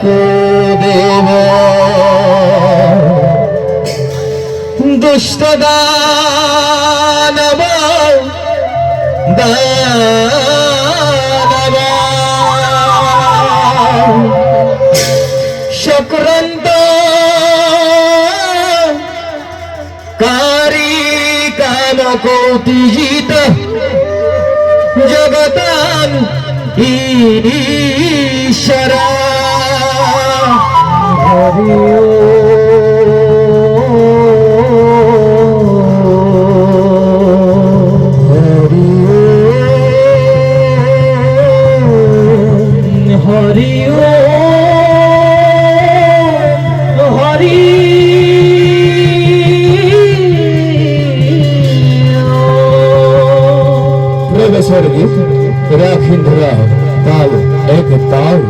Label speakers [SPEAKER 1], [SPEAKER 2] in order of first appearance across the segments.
[SPEAKER 1] কুদেব দুষ্ট দানব দানব চক্রান্ত কারি কাম কৌতিজিত জগতান ঈশ্বরা হরি হরি হরি प्रेमेश्वर गीत राखिंद्रा ताल एक ताल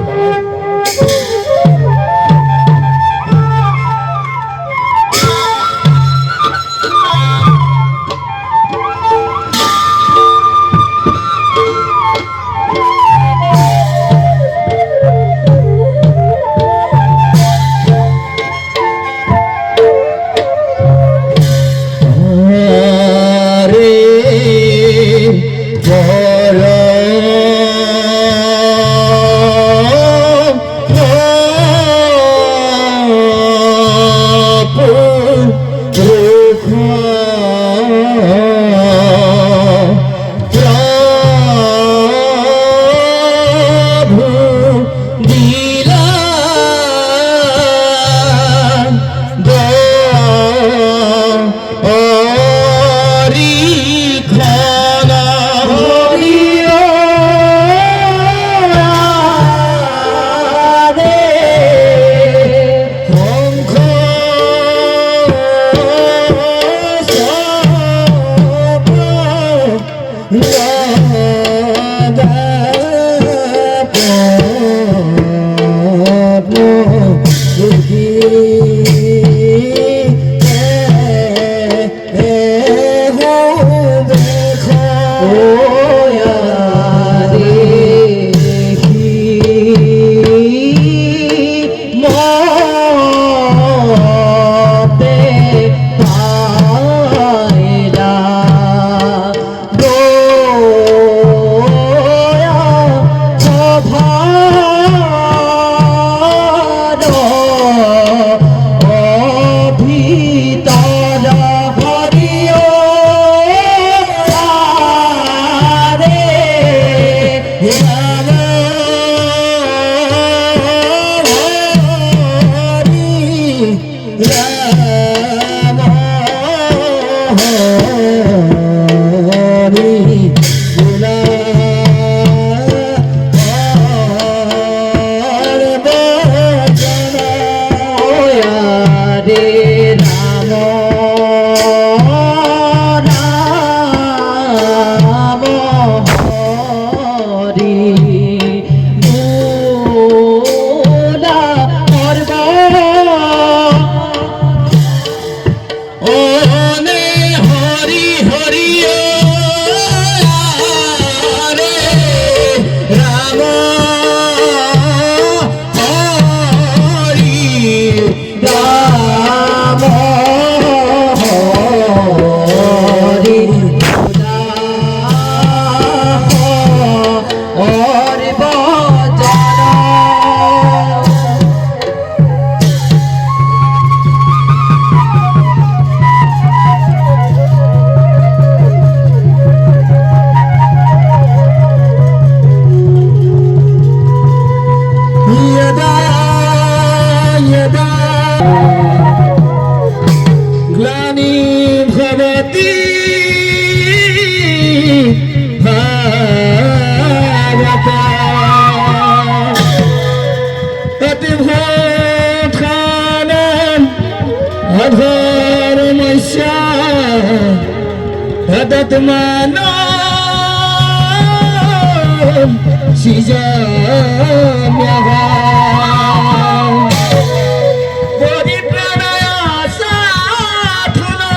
[SPEAKER 2] Atmano Sijamyaha Bodhi pranaya sathana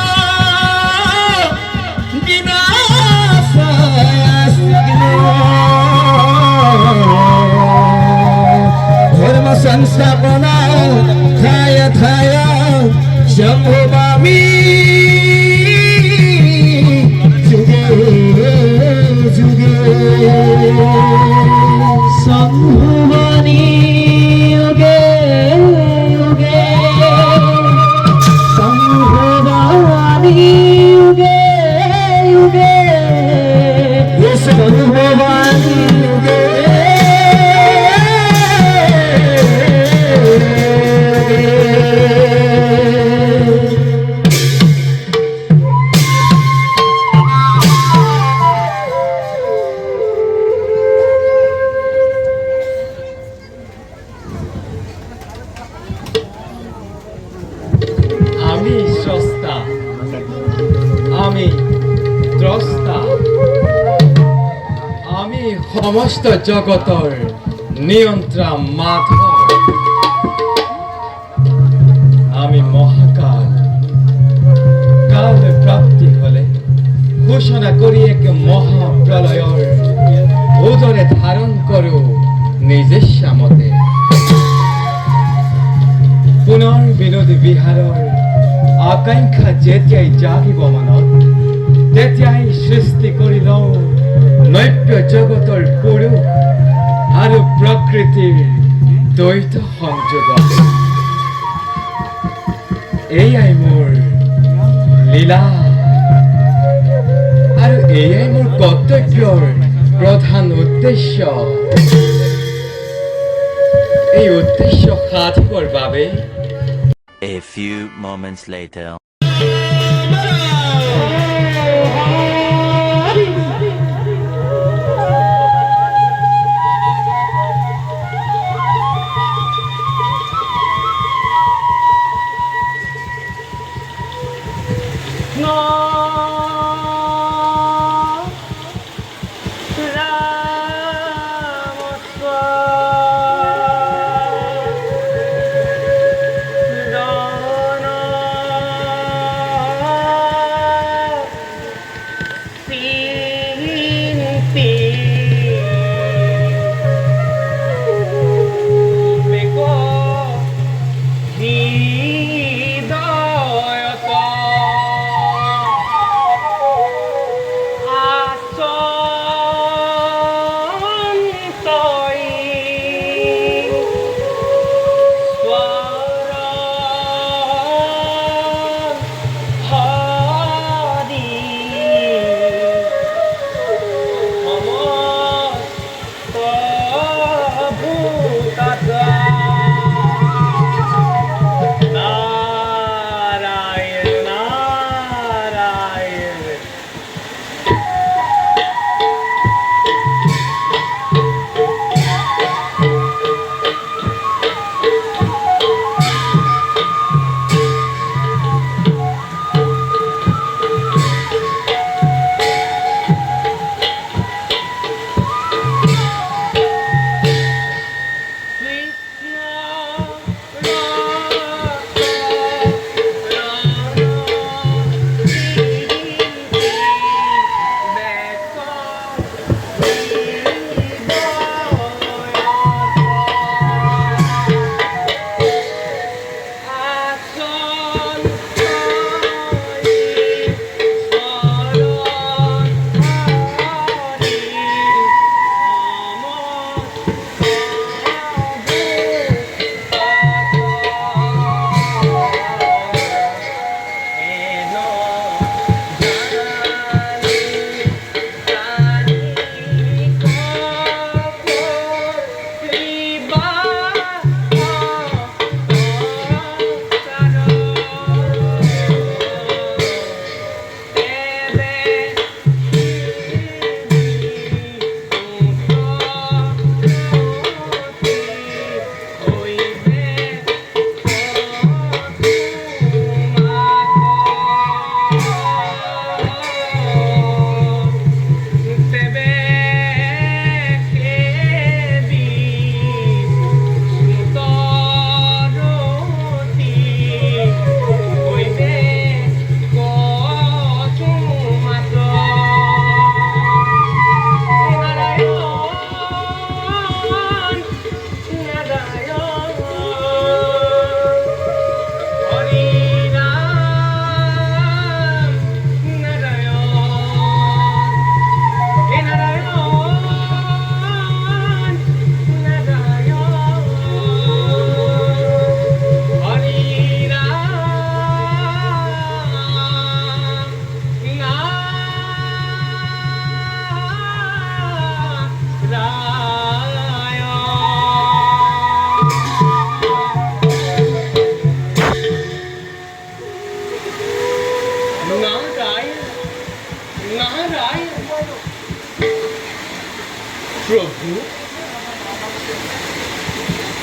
[SPEAKER 2] Vinasaya signa Dharma sanskara स्थापना थाया थाया शंभुवामी जुगे जुगे
[SPEAKER 1] संभुवानी युगे युगे संभुवानी युगे युगे संभुवानी युगे
[SPEAKER 2] আমি স্রষ্টা আমি দ্রষ্টা আমি সমস্ত জগতৰ নিয়ন্ত্ৰা মাধৱ আমি মহাকাল কাল প্ৰাপ্তি হলে ঘোষণা কৰি এক মহাপ্ৰলয়ৰ উদৰে ধাৰণ কৰো নিজস্বামতে পুনৰ বিনোদী বিহাৰৰ আকাংক্ষা যেতিয়াই জাগিব মনত তেতিয়াই সৃষ্টি কৰি লওঁ নব্য জগতৰ পুৰুষ আৰু প্ৰকৃতিৰ দ্বৈত সংযোগ এয়াই মোৰ লীলা আৰু এয়াই মোৰ কৰ্তব্যৰ প্ৰধান উদ্দেশ্য এই উদ্দেশ্য সাধিবৰ বাবে
[SPEAKER 3] A few moments later.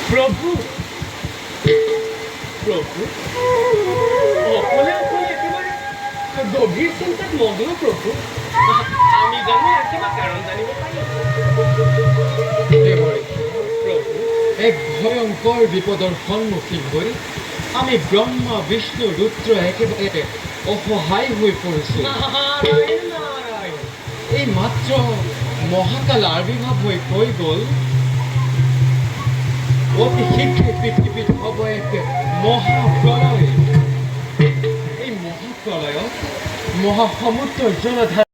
[SPEAKER 2] প্ৰভু প্ৰভু অকলে অকলে একেবাৰে গভীৰ চিন্তাত মগ্ন প্ৰভু আমি জানো ইয়াৰ কিবা কাৰণ জানিব পাৰিম দেৱৰে প্ৰভু এক ভয়ংকৰ বিপদৰ সন্মুখীন হৈ আমি ব্ৰহ্মা বিষ্ণু ৰুদ্ৰ একেবাৰে অসহায় হৈ পৰিছোঁ নাৰায়ণ নাৰায়ণ এই মাত্ৰ মহাকাল আবিৰ্ভাৱ হৈ কৈ গ'ল অতি শীঘ্ৰে পৃথিৱীত হ'ব এক মহাপ্ৰলয় এই মহাপ্ৰলয়ত মহাসমুদ্ৰৰ জলধাৰা